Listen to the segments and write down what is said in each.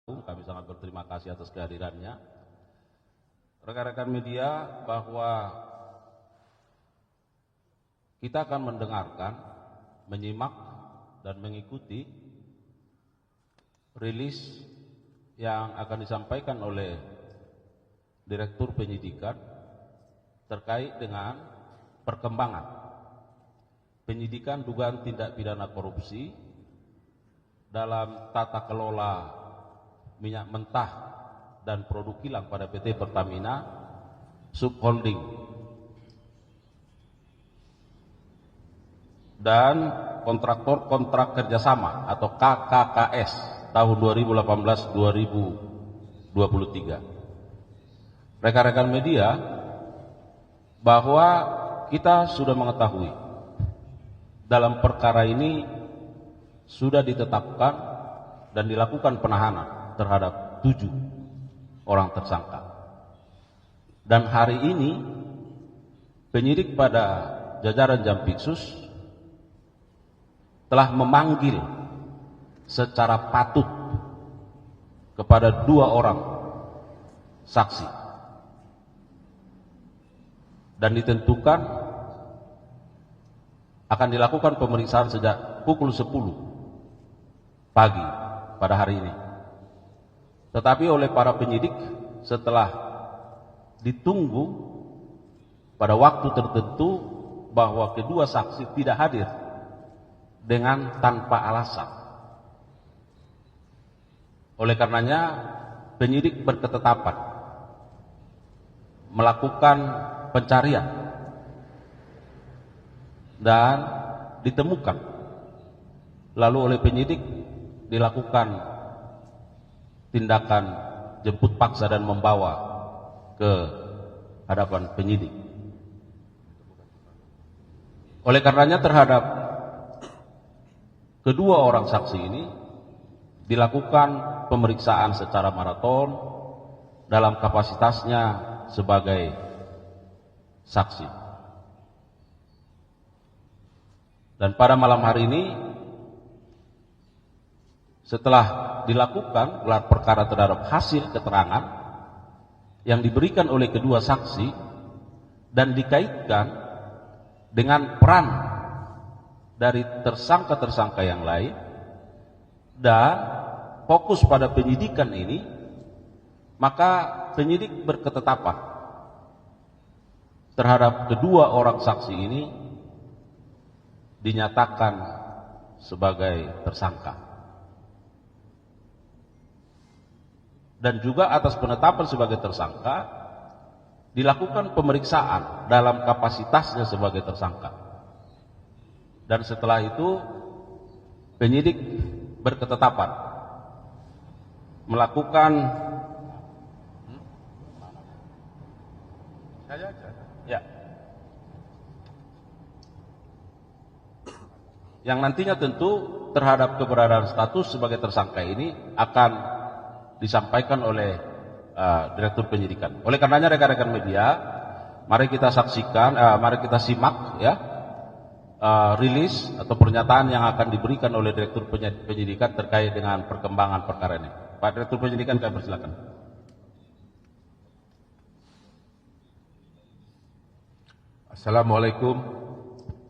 Kami sangat berterima kasih atas kehadirannya. Rekan-rekan media, bahwa kita akan mendengarkan, menyimak, dan mengikuti rilis yang akan disampaikan oleh Direktur Penyidikan terkait dengan perkembangan penyidikan dugaan tindak pidana korupsi dalam tata kelola minyak mentah dan produk kilang pada PT Pertamina Subholding dan kontraktor kontrak kerjasama atau KKKS tahun 2018-2023. Rekan-rekan media, bahwa kita sudah mengetahui dalam perkara ini sudah ditetapkan dan dilakukan penahanan terhadap 7 orang tersangka. Dan hari ini penyidik pada jajaran Jampitsus telah memanggil secara patut kepada 2 orang saksi dan ditentukan akan dilakukan pemeriksaan sejak pukul 10 pagi pada hari ini. Tetapi oleh para penyidik, setelah ditunggu pada waktu tertentu bahwa kedua saksi tidak hadir dengan tanpa alasan. Oleh karenanya penyidik berketetapan melakukan pencarian dan ditemukan. Lalu oleh penyidik dilakukan tindakan jemput paksa dan membawa ke hadapan penyidik. Oleh karenanya terhadap kedua orang saksi ini dilakukan pemeriksaan secara maraton dalam kapasitasnya sebagai saksi. Dan pada malam hari ini, setelah dilakukan gelar perkara terhadap hasil keterangan yang diberikan oleh kedua saksi dan dikaitkan dengan peran dari tersangka-tersangka yang lain, dan fokus pada penyidikan ini, maka penyidik berketetapan terhadap kedua orang saksi ini dinyatakan sebagai tersangka. Dan juga atas penetapan sebagai tersangka dilakukan pemeriksaan dalam kapasitasnya sebagai tersangka. Dan setelah itu penyidik berketetapan melakukan yang nantinya tentu terhadap keberadaan status sebagai tersangka ini akan disampaikan oleh Direktur Penyidikan. Oleh karenanya rekan-rekan media, mari kita saksikan, mari kita simak ya rilis atau pernyataan yang akan diberikan oleh Direktur Penyidikan terkait dengan perkembangan perkara ini. Pak Direktur Penyidikan, kami persilakan. Assalamualaikum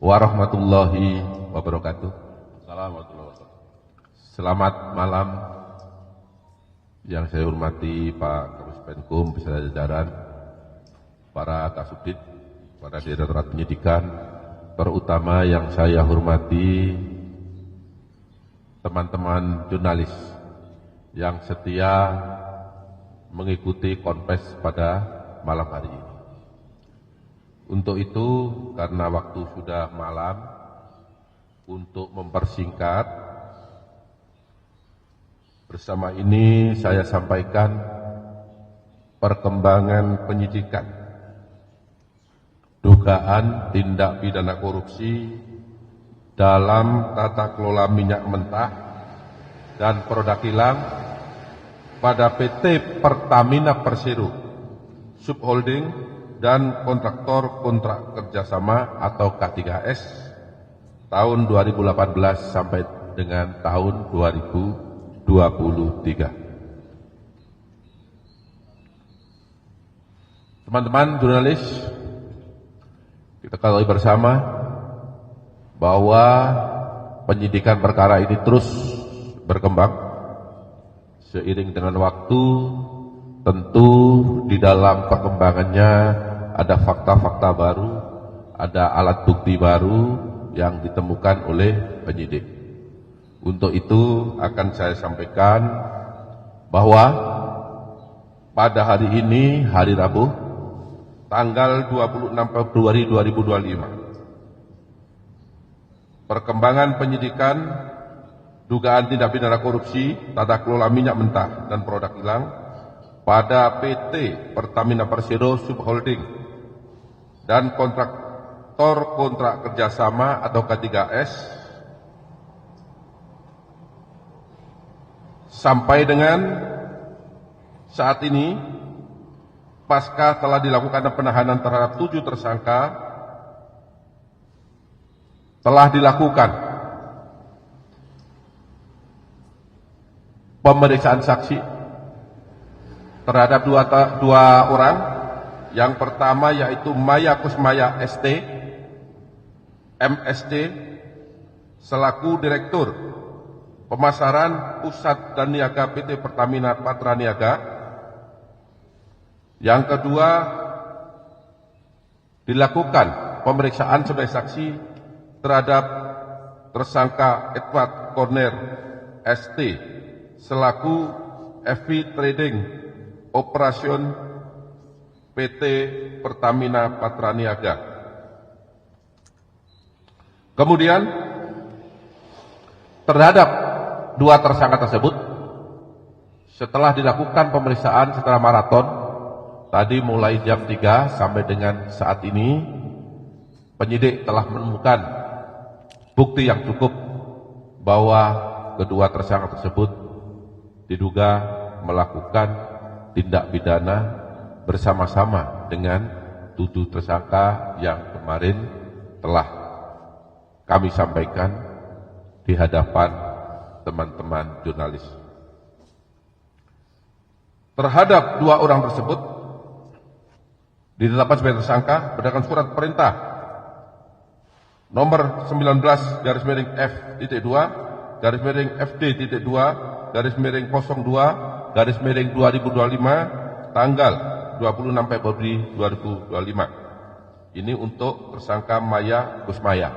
warahmatullahi wabarakatuh. Assalamualaikum warahmatullahi wabarakatuh. Selamat malam yang saya hormati Pak Kapus Penkum beserta jajaran, para Kasubdit, para Direktorat Penyidikan, terutama yang saya hormati teman-teman jurnalis yang setia mengikuti konfes pada malam hari ini. Untuk itu, karena waktu sudah malam, untuk mempersingkat, bersama ini saya sampaikan perkembangan penyidikan dugaan tindak pidana korupsi dalam tata kelola minyak mentah dan produk kilang pada PT Pertamina Persero Subholding dan kontraktor kontrak kerjasama atau K3S tahun 2018 sampai dengan tahun 2023. Teman-teman jurnalis, kita ketahui bersama bahwa penyidikan perkara ini terus berkembang seiring dengan waktu. Tentu di dalam perkembangannya ada fakta-fakta baru, ada alat bukti baru yang ditemukan oleh penyidik. Untuk itu akan saya sampaikan bahwa pada hari ini, hari Rabu, tanggal 26 Februari 2025, perkembangan penyidikan dugaan tindak pidana korupsi, tata kelola minyak mentah dan produk kilang pada PT Pertamina Persero Subholding dan kontraktor kontrak kerjasama atau K3S sampai dengan saat ini, pasca telah dilakukan penahanan terhadap 7 tersangka, telah dilakukan pemeriksaan saksi terhadap dua orang. Yang pertama yaitu Maya Kusmaya ST, MST, selaku Direktur Pemasaran Pusat dan Niaga PT Pertamina Patra Niaga. Yang kedua, dilakukan pemeriksaan sebagai saksi terhadap tersangka Edward Corner ST, selaku FV Trading Operation PT Pertamina Patra Niaga. Kemudian terhadap 2 tersangka tersebut, setelah dilakukan pemeriksaan secara maraton, tadi mulai jam 3 sampai dengan saat ini, penyidik telah menemukan bukti yang cukup bahwa kedua tersangka tersebut diduga melakukan tindak pidana bersama-sama dengan 7 tersangka yang kemarin telah kami sampaikan di hadapan teman-teman jurnalis. Terhadap 2 orang tersebut ditetapkan sebagai tersangka berdasarkan surat perintah nomor 19-FD-2-02-02-2025 tanggal 26 Februari 2025. Ini untuk tersangka Maya Kusmaya.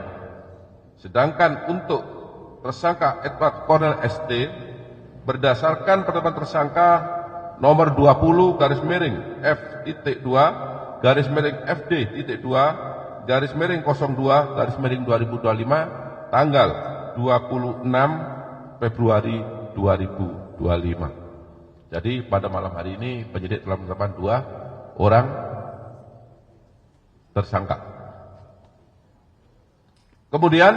Sedangkan untuk tersangka Edward Cornel ST, berdasarkan penetapan tersangka nomor 20-FD-2-02-02-2025 tanggal 26 Februari 2025. Jadi pada malam hari ini penyidik telah menetapkan 2 orang tersangka. Kemudian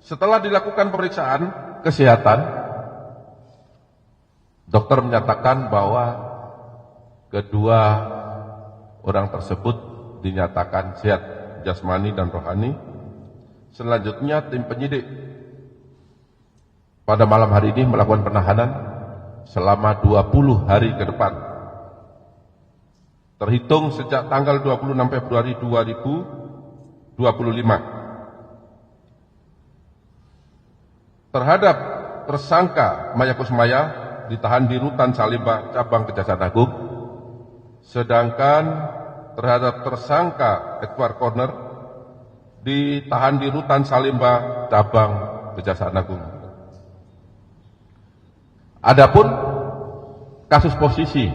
setelah dilakukan pemeriksaan kesehatan, dokter menyatakan bahwa kedua orang tersebut dinyatakan sehat jasmani dan rohani. Selanjutnya tim penyidik pada malam hari ini melakukan penahanan selama 20 hari ke depan, terhitung sejak tanggal 26 Februari 2025. Terhadap tersangka Maya Kusmaya ditahan di Rutan Salemba Cabang Kejaksaan Agung, sedangkan terhadap tersangka Edward Corner ditahan di Rutan Salemba Cabang Kejaksaan Agung. Adapun kasus posisi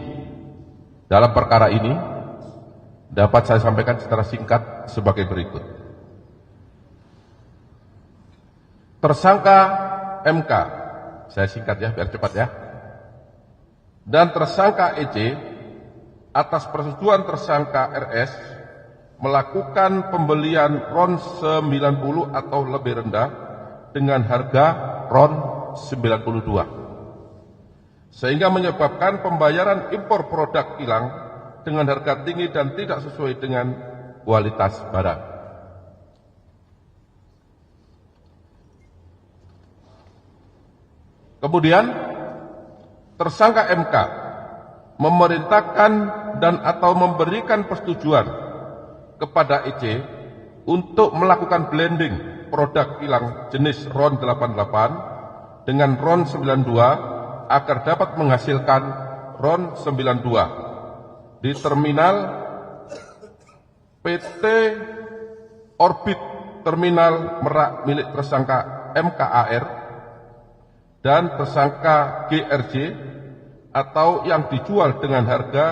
dalam perkara ini dapat saya sampaikan secara singkat sebagai berikut. Tersangka MK, saya singkat ya biar cepat ya, dan tersangka EC atas persetujuan tersangka RS melakukan pembelian RON 90 atau lebih rendah dengan harga RON 92, sehingga menyebabkan pembayaran impor produk kilang dengan harga tinggi dan tidak sesuai dengan kualitas barang. Kemudian tersangka MK memerintahkan dan atau memberikan persetujuan kepada EC untuk melakukan blending produk kilang jenis RON 88 dengan RON 92 agar dapat menghasilkan RON 92 di terminal PT Orbit Terminal Merak milik tersangka MKAR dan tersangka GRJ atau yang dijual dengan harga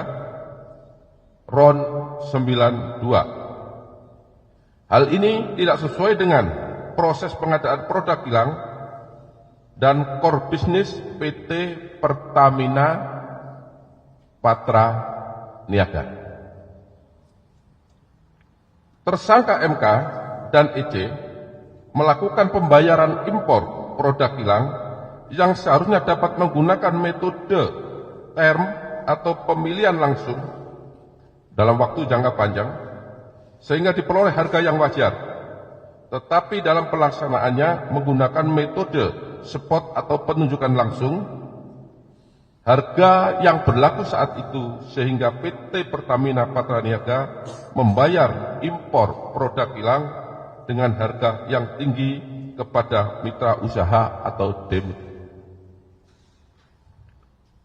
RON 92. Hal ini tidak sesuai dengan proses pengadaan produk kilang dan core business PT Pertamina Patra Niaga. Tersangka MK dan EC melakukan pembayaran impor produk kilang yang seharusnya dapat menggunakan metode term atau pemilihan langsung dalam waktu jangka panjang sehingga diperoleh harga yang wajar, tetapi dalam pelaksanaannya menggunakan metode spot atau penunjukan langsung harga yang berlaku saat itu sehingga PT Pertamina Patra Niaga membayar impor produk kilang dengan harga yang tinggi kepada mitra usaha atau DEMIT.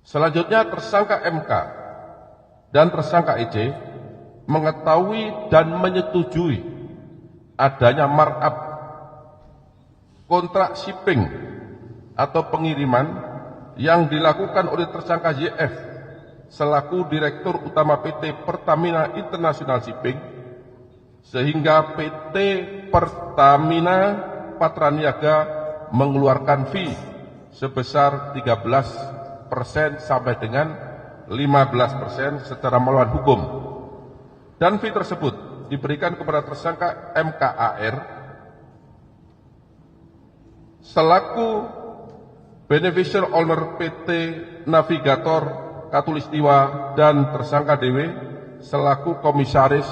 Selanjutnya tersangka MK dan tersangka EC mengetahui dan menyetujui adanya markup kontrak shipping atau pengiriman yang dilakukan oleh tersangka YF selaku Direktur Utama PT Pertamina International Shipping sehingga PT Pertamina Patra Niaga mengeluarkan fee sebesar 13% sampai dengan 15% secara melawan hukum, dan fee tersebut diberikan kepada tersangka MKAR selaku beneficial owner PT Navigator Katulistiwa dan tersangka DW selaku komisaris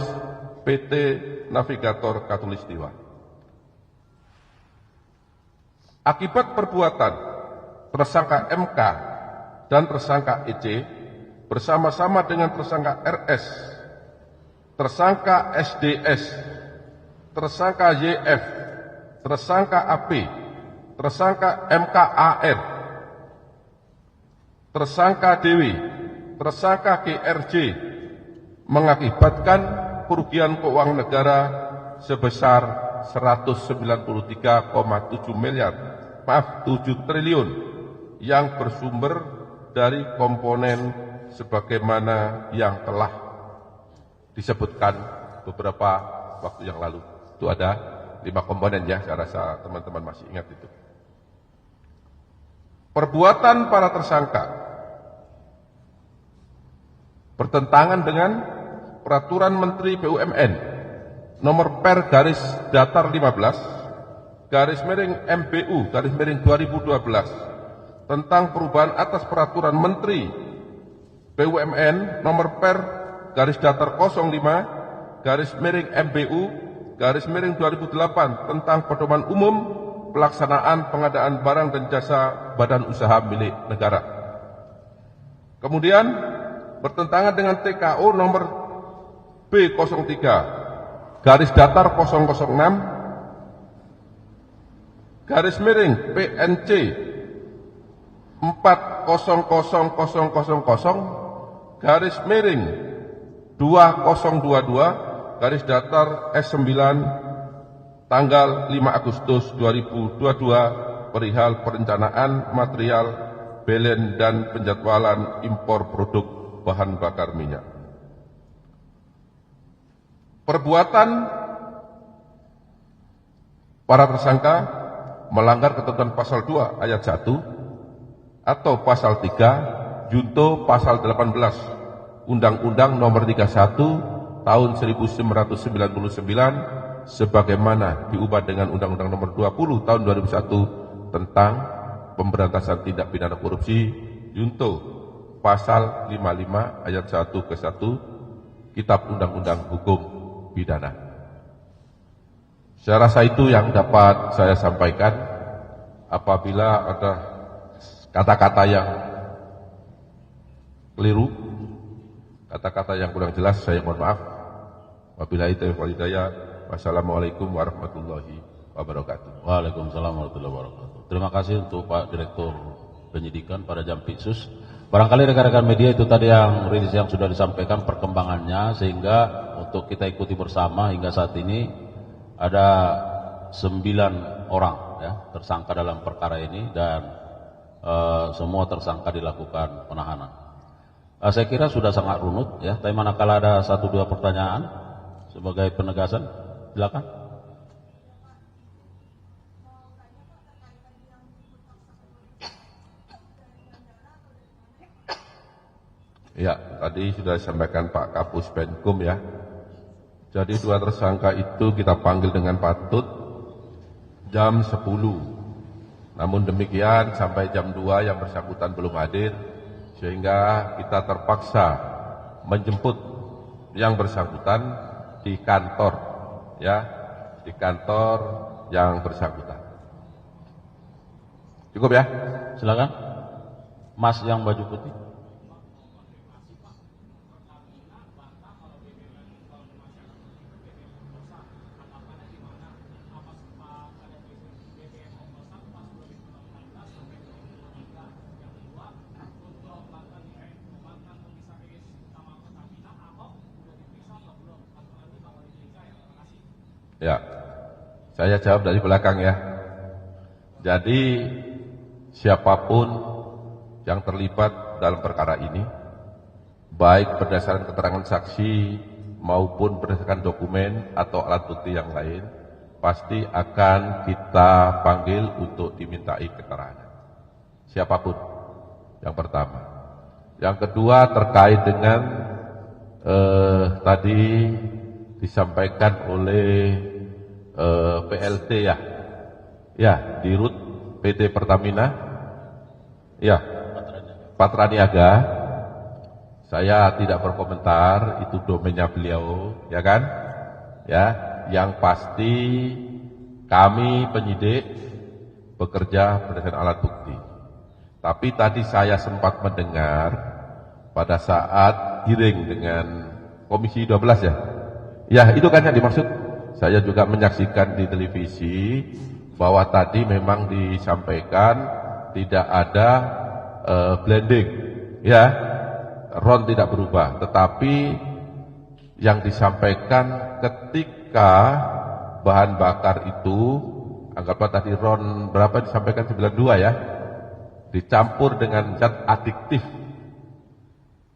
PT Navigator Katulistiwa. Akibat perbuatan tersangka MK dan tersangka EC bersama-sama dengan tersangka RS, tersangka SDS, tersangka YF, tersangka AP, tersangka MKAR, tersangka Dewi, tersangka GRJ mengakibatkan kerugian keuangan negara sebesar 193,7 triliun yang bersumber dari komponen sebagaimana yang telah disebutkan beberapa waktu yang lalu. Itu ada 5 komponen ya, saya rasa teman-teman masih ingat itu. Perbuatan para tersangka bertentangan dengan Peraturan Menteri BUMN nomor per garis datar 15 garis miring MBU garis miring 2012 tentang perubahan atas Peraturan Menteri BUMN nomor per garis datar 05 garis miring MBU garis miring 2008 tentang pedoman umum pelaksanaan pengadaan barang dan jasa badan usaha milik negara. Kemudian bertentangan dengan TKO nomor B03 garis datar 006 garis miring PNC 400000 garis miring 2022 garis datar S9 tanggal 5 Agustus 2022 perihal perencanaan material belen dan penjadwalan impor produk bahan bakar minyak. Perbuatan para tersangka melanggar ketentuan pasal 2 ayat 1 atau pasal 3 junto pasal 18 Undang-Undang nomor 31 tahun 1999 sebagaimana diubah dengan Undang-Undang nomor 20 tahun 2001 tentang pemberantasan tindak pidana korupsi junto pasal 55 ayat 1 ke 1 Kitab Undang-Undang Hukum Pidana. Saya rasa itu yang dapat saya sampaikan. Apabila ada kata-kata yang keliru, Kata-kata yang kurang jelas saya mohon maaf. Wabillahi taufiq wal hidayah. Wassalamualaikum warahmatullahi wabarakatuh. Waalaikumsalam warahmatullahi wabarakatuh. Terima kasih untuk Pak Direktur Penyidikan pada Jampitsus. Barangkali rekan-rekan media itu tadi yang rilis yang sudah disampaikan perkembangannya, sehingga untuk kita ikuti bersama hingga saat ini ada 9 orang ya tersangka dalam perkara ini, dan semua tersangka dilakukan penahanan. Saya kira sudah sangat runut ya, tapi manakala ada 1-2 pertanyaan sebagai penegasan, silakan. Ya, tadi sudah disampaikan Pak Kapus Penkum ya. Jadi 2 tersangka itu kita panggil dengan patut jam 10. Namun demikian sampai jam 2 yang bersangkutan belum hadir, sehingga kita terpaksa menjemput yang bersangkutan di kantor ya, di kantor yang bersangkutan. Cukup ya? Silakan. Mas yang baju putih. Ya, saya jawab dari belakang ya. Jadi siapapun yang terlibat dalam perkara ini, baik berdasarkan keterangan saksi maupun berdasarkan dokumen atau alat bukti yang lain, pasti akan kita panggil untuk dimintai keterangan. Siapapun, yang pertama. Yang kedua terkait dengan tadi disampaikan oleh PLT ya di RUT PT Pertamina ya, Patraniaga. Saya tidak berkomentar, itu domainnya beliau ya kan ya. Yang pasti kami penyidik bekerja berdasarkan alat bukti. Tapi tadi saya sempat mendengar pada saat hearing dengan Komisi 12 ya. Ya, itu kan yang dimaksud. Saya juga menyaksikan di televisi bahwa tadi memang disampaikan tidak ada blending, ya, RON tidak berubah. Tetapi yang disampaikan ketika bahan bakar itu, anggaplah tadi RON berapa disampaikan 92 ya, dicampur dengan zat adiktif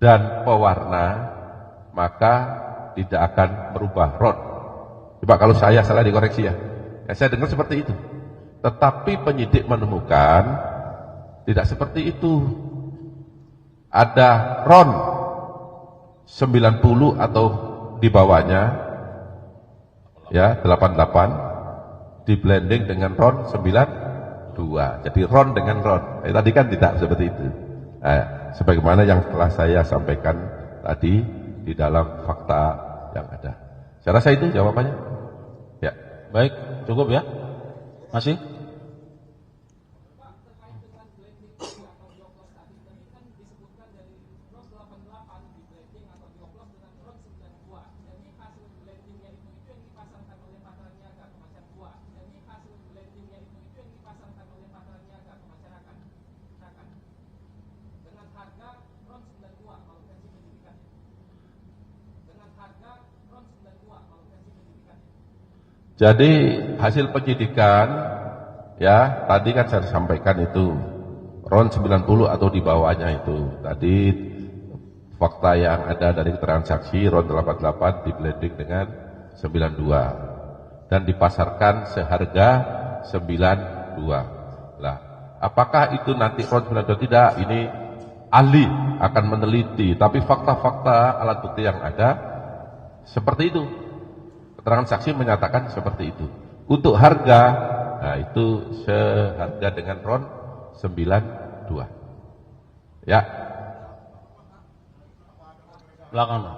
dan pewarna, maka tidak akan merubah RON. Coba kalau saya salah dikoreksi ya. Saya dengar seperti itu. Tetapi penyidik menemukan tidak seperti itu. Ada RON 90 atau di bawahnya ya 88 di blending dengan RON 92. Jadi RON dengan RON. Tadi kan tidak seperti itu. Sebagaimana yang telah saya sampaikan tadi di dalam fakta yang ada. Saya rasa itu jawabannya. Ya, baik, cukup ya. Masih? Jadi hasil penyidikan ya tadi kan saya sampaikan itu RON 90 atau di bawahnya itu. Tadi fakta yang ada dari keterangan saksi RON 88 di blending dengan 92 dan dipasarkan seharga 92. Lah, apakah itu nanti RON 92? Tidak, ini ahli akan meneliti, tapi fakta-fakta alat bukti yang ada seperti itu. Keterangan saksi menyatakan seperti itu. Untuk harga, nah itu seharga dengan RON 92. Ya. Belakang.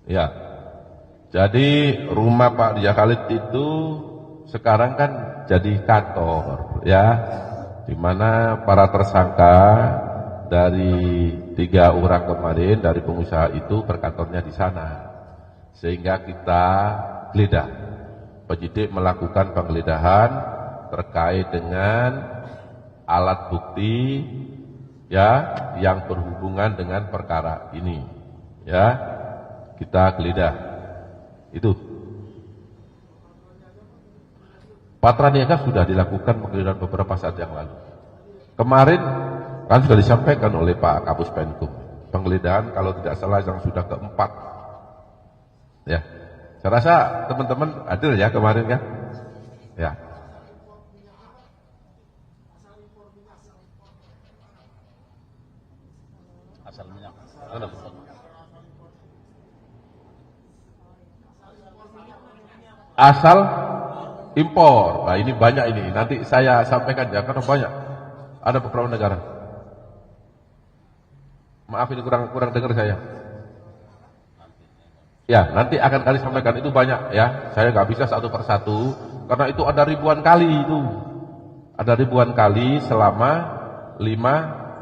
Ya. Jadi rumah Pak Ria Khalid itu sekarang kan jadi kantor, ya, di mana para tersangka dari 3 orang kemarin dari pengusaha itu berkantornya di sana, sehingga kita geledah. Penyidik melakukan penggeledahan terkait dengan alat bukti, ya, yang berhubungan dengan perkara ini, ya, kita geledah. Itu Patra Niaga sudah dilakukan penggeledahan beberapa saat yang lalu. Kemarin kan sudah disampaikan oleh Pak Kapus Penkum, penggeledahan kalau tidak salah yang sudah keempat. Ya, saya rasa teman-teman adil ya kemarin kan. Ya. Asal minyak. Asal impor. Nah ini banyak ini. Nanti saya sampaikan ya karena banyak. Ada beberapa negara. Maaf ini kurang dengar saya. Ya nanti akan kali sampaikan itu banyak ya. Saya nggak bisa satu persatu karena itu ada ribuan kali itu. Ada ribuan kali selama 5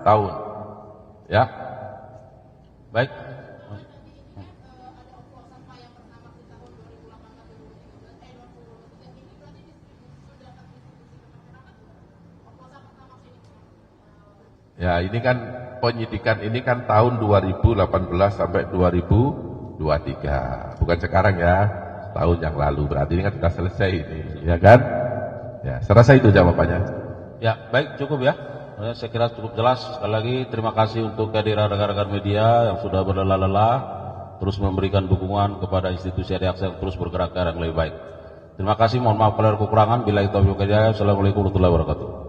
tahun. Ya. Baik. Ya ini kan penyidikan ini kan tahun 2018 sampai 2023, bukan sekarang ya, tahun yang lalu, berarti ini kan sudah selesai ini, ya kan? Ya, saya rasa itu jawabannya. Ya, baik, cukup ya. Saya kira cukup jelas. Sekali lagi terima kasih untuk kehadiran rekan-rekan media yang sudah berlelah-lelah terus memberikan dukungan kepada institusi Areaksi yang terus bergerak ke arah yang lebih baik. Terima kasih, mohon maaf kalau ada kekurangan. Bila itu Assalamualaikum warahmatullahi wabarakatuh.